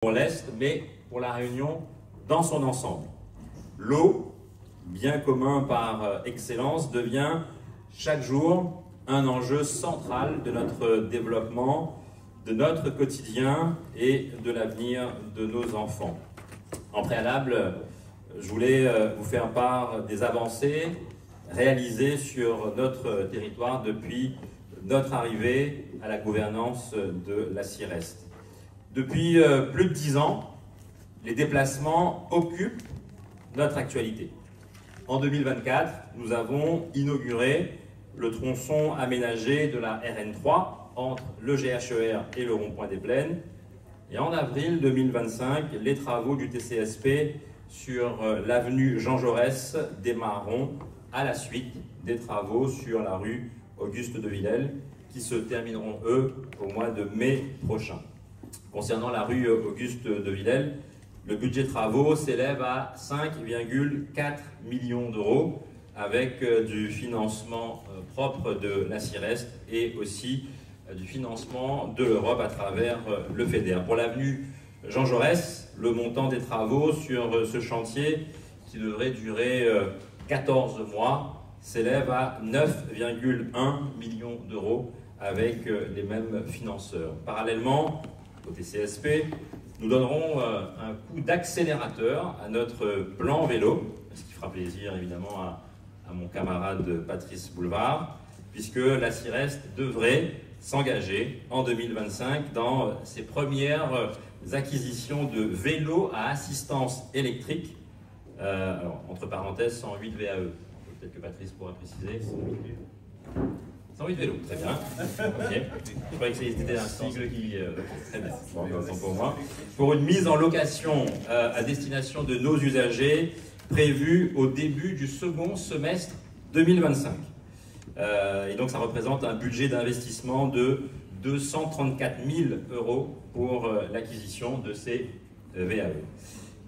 pour l'Est, mais pour la Réunion dans son ensemble. L'eau, bien commun par excellence, devient chaque jour un enjeu central de notre développement, de notre quotidien et de l'avenir de nos enfants. En préalable, je voulais vous faire part des avancées réalisées sur notre territoire depuis notre arrivée à la gouvernance de la CIREST. Depuis plus de 10 ans, les déplacements occupent notre actualité. En 2024, nous avons inauguré le tronçon aménagé de la RN3 entre le GHER et le rond-point des Plaines. Et en avril 2025, les travaux du TCSP sur l'avenue Jean Jaurès démarreront à la suite des travaux sur la rue Auguste de Villèle qui se termineront, eux, au mois de mai prochain. Concernant la rue Auguste de Villèle, le budget travaux s'élève à 5,4 millions d'euros avec du financement propre de la CIREST et aussi du financement de l'Europe à travers le FEDER. Pour l'avenue Jean Jaurès, le montant des travaux sur ce chantier, qui devrait durer 14 mois, s'élève à 9,1 millions d'euros avec les mêmes financeurs. Parallèlement, au TCSP, nous donnerons un coup d'accélérateur à notre plan vélo, ce qui fera plaisir évidemment à mon camarade Patrice Boulevard, puisque la CIREST devrait s'engager en 2025 dans ses premières acquisitions de vélos à assistance électrique, alors, entre parenthèses 108 VAE. Peut-être que Patrice pourra préciser. 108 vélos, très bien. Okay. Je croyais que c'était un sigle qui... très bien, bon, pour moi. Pour une mise en location à destination de nos usagers, prévue au début du second semestre 2025. Et donc ça représente un budget d'investissement de 234 000 euros pour l'acquisition de ces VAE.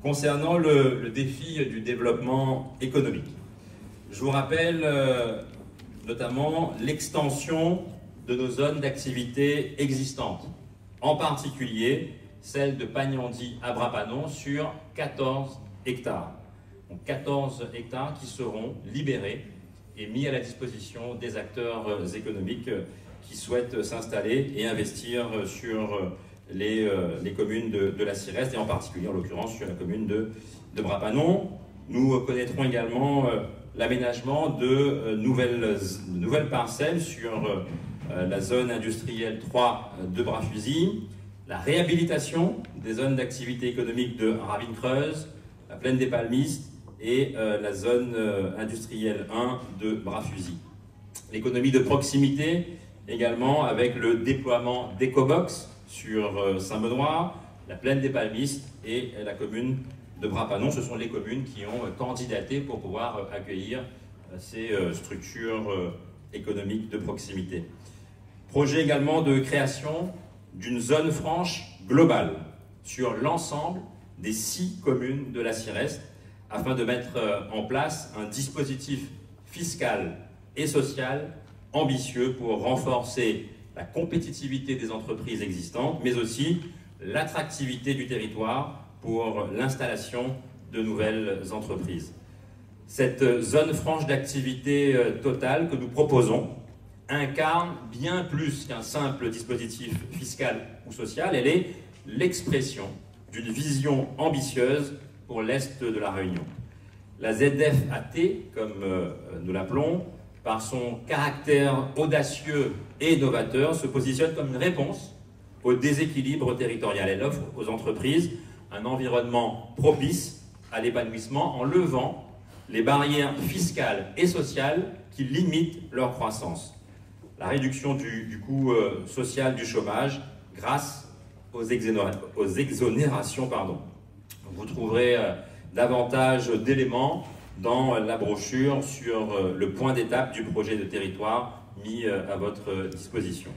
Concernant le défi du développement économique, je vous rappelle notamment l'extension de nos zones d'activité existantes, en particulier celle de Pagnandy à Bras-Panon sur 14 hectares. Donc 14 hectares qui seront libérés et mis à la disposition des acteurs économiques qui souhaitent s'installer et investir sur les communes de la CIREST et en particulier en l'occurrence sur la commune de Bras-Panon. Nous connaîtrons également l'aménagement de nouvelles parcelles sur la zone industrielle 3 de Bras-Fusil, la réhabilitation des zones d'activité économique de Ravine-Creuse, la Plaine des Palmistes et la zone industrielle 1 de Bras-Fusil. L'économie de proximité également avec le déploiement d'Ecobox sur Saint-Benoît, la Plaine des Palmistes et la commune de Bras-Panon. Ce sont les communes qui ont candidaté pour pouvoir accueillir ces structures économiques de proximité. Projet également de création d'une zone franche globale sur l'ensemble des 6 communes de la CIREST afin de mettre en place un dispositif fiscal et social ambitieux pour renforcer la compétitivité des entreprises existantes, mais aussi l'attractivité du territoire pour l'installation de nouvelles entreprises. Cette zone franche d'activité totale que nous proposons incarne bien plus qu'un simple dispositif fiscal ou social. Elle est l'expression d'une vision ambitieuse pour l'Est de la Réunion. La ZFAT, comme nous l'appelons, par son caractère audacieux et novateur, se positionne comme une réponse au déséquilibre territorial. Elle offre aux entreprises un environnement propice à l'épanouissement en levant les barrières fiscales et sociales qui limitent leur croissance. La réduction du coût social du chômage grâce aux exonérations. Vous trouverez davantage d'éléments dans la brochure sur le point d'étape du projet de territoire mis à votre disposition.